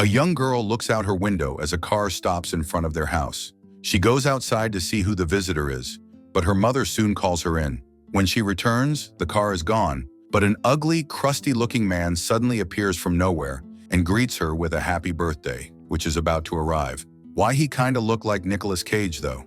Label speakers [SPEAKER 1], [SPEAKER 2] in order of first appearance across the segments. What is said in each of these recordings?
[SPEAKER 1] A young girl looks out her window as a car stops in front of their house. She goes outside to see who the visitor is, but her mother soon calls her in. When she returns, the car is gone, but an ugly, crusty-looking man suddenly appears from nowhere and greets her with a happy birthday, which is about to arrive. Why he kinda looked like Nicolas Cage, though.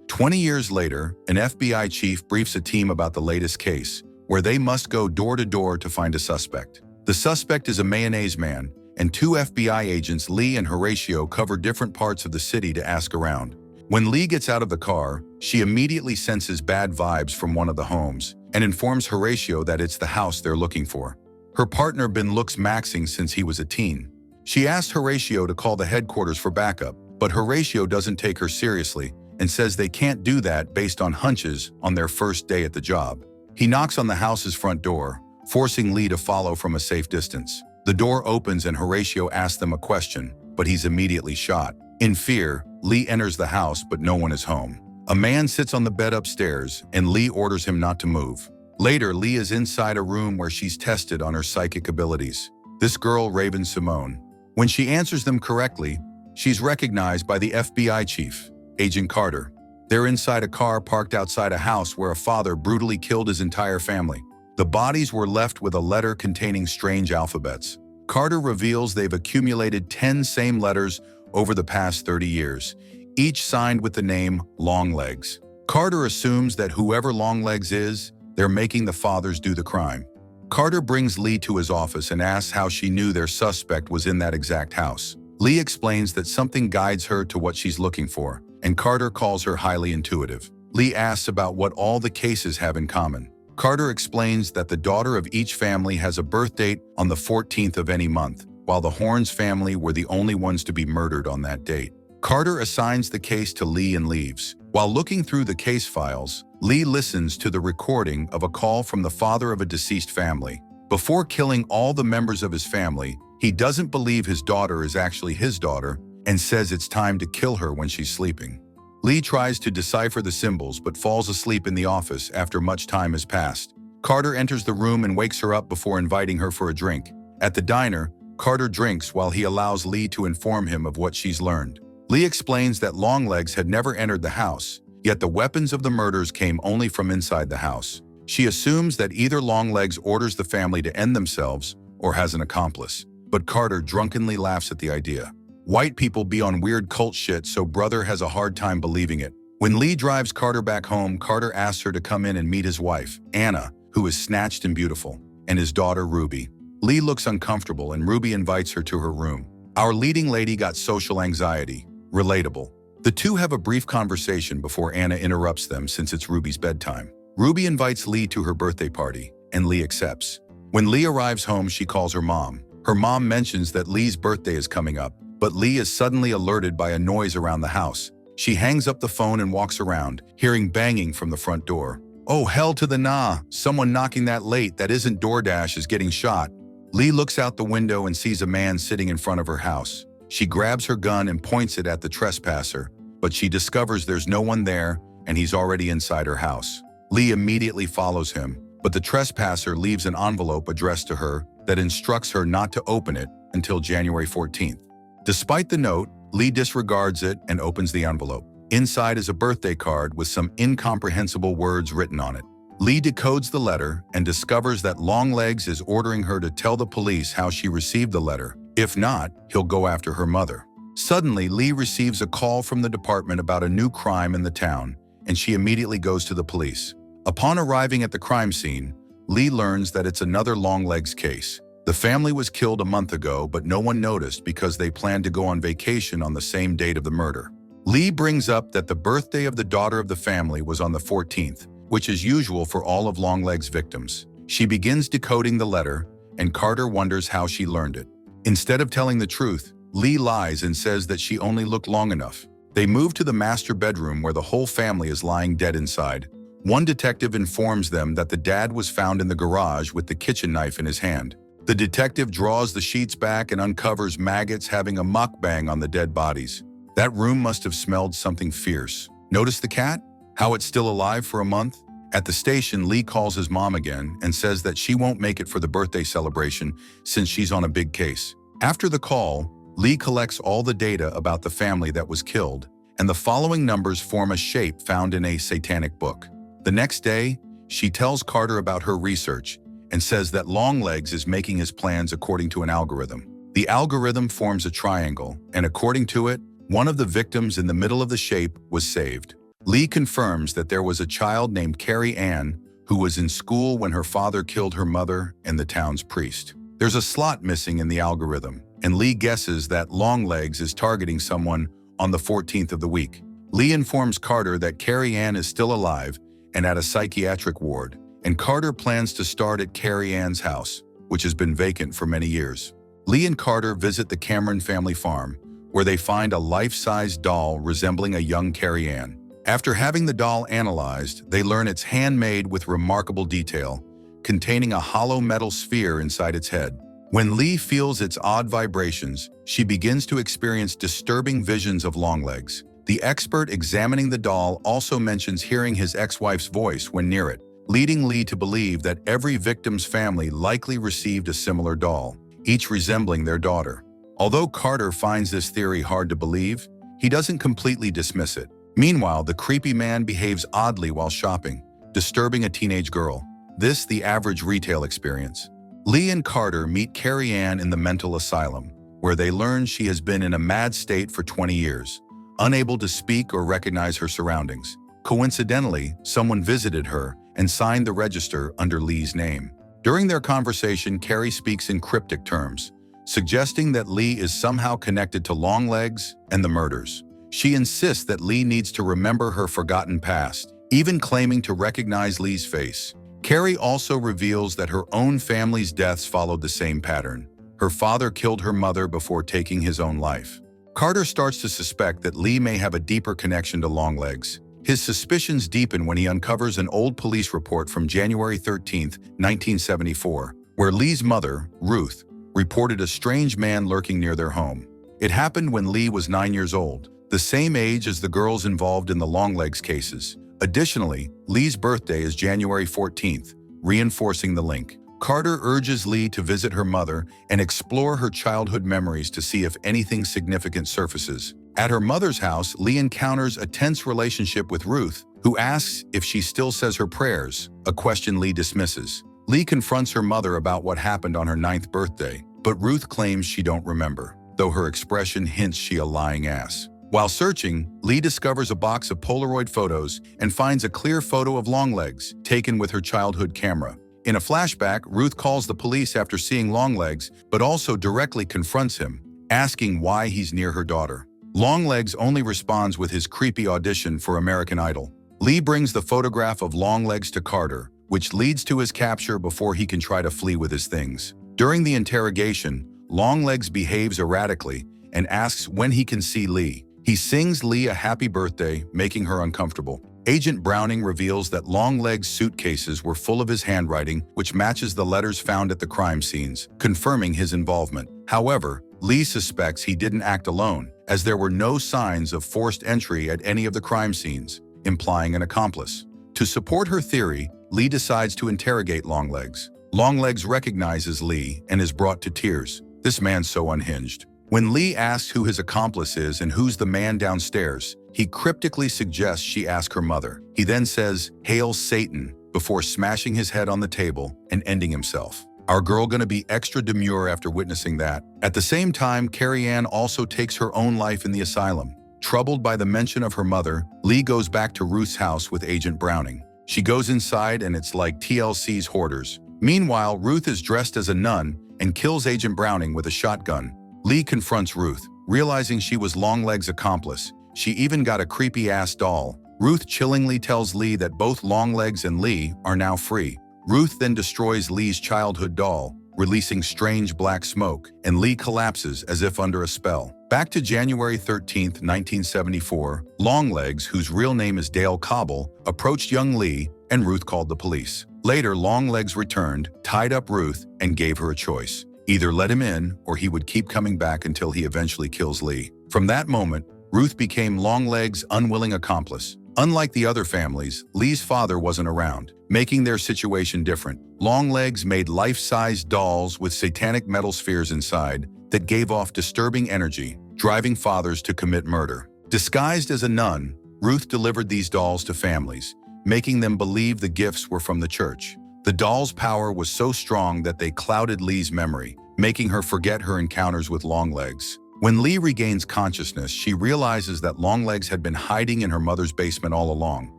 [SPEAKER 1] 20 years later, an FBI chief briefs a team about the latest case, where they must go door to door to find a suspect. The suspect is a mayonnaise man, and two FBI agents, Lee and Horatio, cover different parts of the city to ask around. When Lee gets out of the car, she immediately senses bad vibes from one of the homes and informs Horatio that it's the house they're looking for. Her partner been looks maxing since he was a teen. She asks Horatio to call the headquarters for backup, but Horatio doesn't take her seriously and says they can't do that based on hunches on their first day at the job. He knocks on the house's front door, forcing Lee to follow from a safe distance. The door opens and Horatio asks them a question, but he's immediately shot. In fear, Lee enters the house, but no one is home. A man sits on the bed upstairs, and Lee orders him not to move. Later, Lee is inside a room where she's tested on her psychic abilities. This girl, Raven Simone. When she answers them correctly, she's recognized by the FBI chief, Agent Carter. They're inside a car parked outside a house where a father brutally killed his entire family. The bodies were left with a letter containing strange alphabets. Carter reveals they've accumulated 10 same letters over the past 30 years, each signed with the name Longlegs. Carter assumes that whoever Longlegs is, they're making the fathers do the crime. Carter brings Lee to his office and asks how she knew their suspect was in that exact house. Lee explains that something guides her to what she's looking for, and Carter calls her highly intuitive. Lee asks about what all the cases have in common. Carter explains that the daughter of each family has a birth date on the 14th of any month, while the Horns family were the only ones to be murdered on that date. Carter assigns the case to Lee and leaves. While looking through the case files, Lee listens to the recording of a call from the father of a deceased family. Before killing all the members of his family, he doesn't believe his daughter is actually his daughter and says it's time to kill her when she's sleeping. Lee tries to decipher the symbols but falls asleep in the office after much time has passed. Carter enters the room and wakes her up before inviting her for a drink. At the diner, Carter drinks while he allows Lee to inform him of what she's learned. Lee explains that Longlegs had never entered the house, yet the weapons of the murders came only from inside the house. She assumes that either Longlegs orders the family to end themselves or has an accomplice, but Carter drunkenly laughs at the idea. White people be on weird cult shit, so brother has a hard time believing it. When Lee drives Carter back home, Carter asks her to come in and meet his wife, Anna, who is snatched and beautiful, and his daughter, Ruby. Lee looks uncomfortable and Ruby invites her to her room. Our leading lady got social anxiety. Relatable. The two have a brief conversation before Anna interrupts them since it's Ruby's bedtime. Ruby invites Lee to her birthday party, and Lee accepts. When Lee arrives home, she calls her mom. Her mom mentions that Lee's birthday is coming up, but Lee is suddenly alerted by a noise around the house. She hangs up the phone and walks around, hearing banging from the front door. Oh, hell to the nah, someone knocking that late that isn't DoorDash is getting shot. Lee looks out the window and sees a man sitting in front of her house. She grabs her gun and points it at the trespasser, but she discovers there's no one there and he's already inside her house. Lee immediately follows him, but the trespasser leaves an envelope addressed to her that instructs her not to open it until January 14th. Despite the note, Lee disregards it and opens the envelope. Inside is a birthday card with some incomprehensible words written on it. Lee decodes the letter and discovers that Longlegs is ordering her to tell the police how she received the letter. If not, he'll go after her mother. Suddenly, Lee receives a call from the department about a new crime in the town, and she immediately goes to the police. Upon arriving at the crime scene, Lee learns that it's another Longlegs case. The family was killed a month ago, but no one noticed because they planned to go on vacation on the same date of the murder. Lee brings up that the birthday of the daughter of the family was on the 14th, which is usual for all of Longlegs' victims. She begins decoding the letter, and Carter wonders how she learned it. Instead of telling the truth, Lee lies and says that she only looked long enough. They move to the master bedroom where the whole family is lying dead inside. One detective informs them that the dad was found in the garage with the kitchen knife in his hand. The detective draws the sheets back and uncovers maggots having a mukbang on the dead bodies. That room must have smelled something fierce. Notice the cat? How it's still alive for a month? At the station, Lee calls his mom again and says that she won't make it for the birthday celebration since she's on a big case. After the call, Lee collects all the data about the family that was killed, and the following numbers form a shape found in a satanic book. The next day, she tells Carter about her research and says that Longlegs is making his plans according to an algorithm. The algorithm forms a triangle, and according to it, one of the victims in the middle of the shape was saved. Lee confirms that there was a child named Carrie Ann who was in school when her father killed her mother and the town's priest. There's a slot missing in the algorithm, and Lee guesses that Longlegs is targeting someone on the 14th of the week. Lee informs Carter that Carrie Ann is still alive and at a psychiatric ward, and Carter plans to start at Carrie Ann's house, which has been vacant for many years. Lee and Carter visit the Cameron family farm, where they find a life-size doll resembling a young Carrie Ann. After having the doll analyzed, they learn it's handmade with remarkable detail, containing a hollow metal sphere inside its head. When Lee feels its odd vibrations, she begins to experience disturbing visions of Longlegs. The expert examining the doll also mentions hearing his ex-wife's voice when near it, leading Lee to believe that every victim's family likely received a similar doll, each resembling their daughter. Although Carter finds this theory hard to believe, he doesn't completely dismiss it. Meanwhile, the creepy man behaves oddly while shopping, disturbing a teenage girl. This the average retail experience. Lee and Carter meet Carrie Ann in the mental asylum, where they learn she has been in a mad state for 20 years, unable to speak or recognize her surroundings. Coincidentally, someone visited her and signed the register under Lee's name. During their conversation, Carrie speaks in cryptic terms, suggesting that Lee is somehow connected to Longlegs and the murders. She insists that Lee needs to remember her forgotten past, even claiming to recognize Lee's face. Carrie also reveals that her own family's deaths followed the same pattern. Her father killed her mother before taking his own life. Carter starts to suspect that Lee may have a deeper connection to Longlegs. His suspicions deepen when he uncovers an old police report from January 13, 1974, where Lee's mother, Ruth, reported a strange man lurking near their home. It happened when Lee was 9 years old, the same age as the girls involved in the Longlegs cases. Additionally, Lee's birthday is January 14th, reinforcing the link. Carter urges Lee to visit her mother and explore her childhood memories to see if anything significant surfaces. At her mother's house, Lee encounters a tense relationship with Ruth, who asks if she still says her prayers, a question Lee dismisses. Lee confronts her mother about what happened on her 9th birthday, but Ruth claims she don't remember, though her expression hints she a lying ass. While searching, Lee discovers a box of Polaroid photos and finds a clear photo of Longlegs, taken with her childhood camera. In a flashback, Ruth calls the police after seeing Longlegs, but also directly confronts him, asking why he's near her daughter. Longlegs only responds with his creepy audition for American Idol. Lee brings the photograph of Longlegs to Carter, which leads to his capture before he can try to flee with his things. During the interrogation, Longlegs behaves erratically and asks when he can see Lee. He sings Lee a happy birthday, making her uncomfortable. Agent Browning reveals that Longlegs' suitcases were full of his handwriting, which matches the letters found at the crime scenes, confirming his involvement. However, Lee suspects he didn't act alone, as there were no signs of forced entry at any of the crime scenes, implying an accomplice. To support her theory, Lee decides to interrogate Longlegs. Longlegs recognizes Lee and is brought to tears. This man's so unhinged. When Lee asks who his accomplice is and who's the man downstairs, he cryptically suggests she ask her mother. He then says, "Hail Satan," before smashing his head on the table and ending himself. Our girl gonna be extra demure after witnessing that. At the same time, Carrie Ann also takes her own life in the asylum. Troubled by the mention of her mother, Lee goes back to Ruth's house with Agent Browning. She goes inside and it's like TLC's Hoarders. Meanwhile, Ruth is dressed as a nun and kills Agent Browning with a shotgun. Lee confronts Ruth, realizing she was Longlegs' accomplice. She even got a creepy-ass doll. Ruth chillingly tells Lee that both Longlegs and Lee are now free. Ruth then destroys Lee's childhood doll, releasing strange black smoke, and Lee collapses as if under a spell. Back to January 13, 1974, Longlegs, whose real name is Dale Cobble, approached young Lee, and Ruth called the police. Later, Longlegs returned, tied up Ruth, and gave her a choice. Either let him in, or he would keep coming back until he eventually kills Lee. From that moment, Ruth became Longlegs' unwilling accomplice. Unlike the other families, Lee's father wasn't around, making their situation different. Longlegs made life-size dolls with satanic metal spheres inside, that gave off disturbing energy, driving fathers to commit murder. Disguised as a nun, Ruth delivered these dolls to families, making them believe the gifts were from the church. The dolls' power was so strong that they clouded Lee's memory, making her forget her encounters with Longlegs. When Lee regains consciousness, she realizes that Longlegs had been hiding in her mother's basement all along,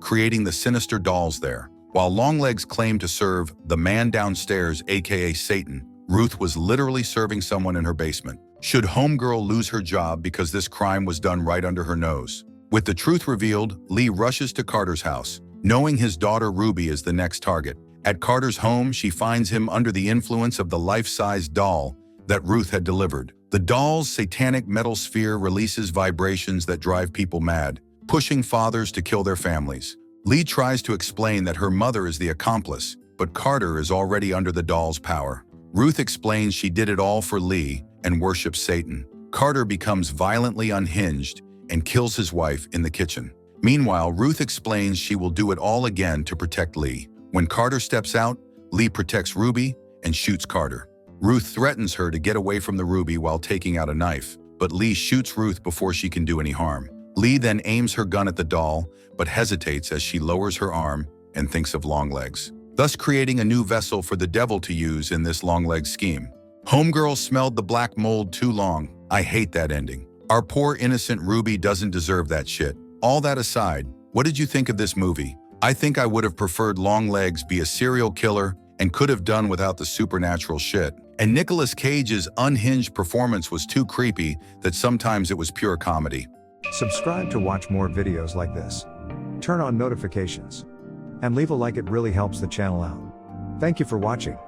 [SPEAKER 1] creating the sinister dolls there. While Longlegs claimed to serve the man downstairs, aka Satan, Ruth was literally serving someone in her basement. Should homegirl lose her job because this crime was done right under her nose? With the truth revealed, Lee rushes to Carter's house, knowing his daughter Ruby is the next target. At Carter's home, she finds him under the influence of the life-size doll that Ruth had delivered. The doll's satanic metal sphere releases vibrations that drive people mad, pushing fathers to kill their families. Lee tries to explain that her mother is the accomplice, but Carter is already under the doll's power. Ruth explains she did it all for Lee and worships Satan. Carter becomes violently unhinged and kills his wife in the kitchen. Meanwhile, Ruth explains she will do it all again to protect Lee. When Carter steps out, Lee protects Ruby and shoots Carter. Ruth threatens her to get away from the Ruby while taking out a knife, but Lee shoots Ruth before she can do any harm. Lee then aims her gun at the doll, but hesitates as she lowers her arm and thinks of Longlegs, thus creating a new vessel for the devil to use in this Longlegs scheme. Homegirl smelled the black mold too long. I hate that ending. Our poor innocent Ruby doesn't deserve that shit. All that aside, what did you think of this movie? I think I would have preferred Longlegs be a serial killer and could have done without the supernatural shit. And Nicolas Cage's unhinged performance was too creepy that sometimes it was pure comedy.
[SPEAKER 2] Subscribe to watch more videos like this. Turn on notifications. And leave a like, it really helps the channel out. Thank you for watching.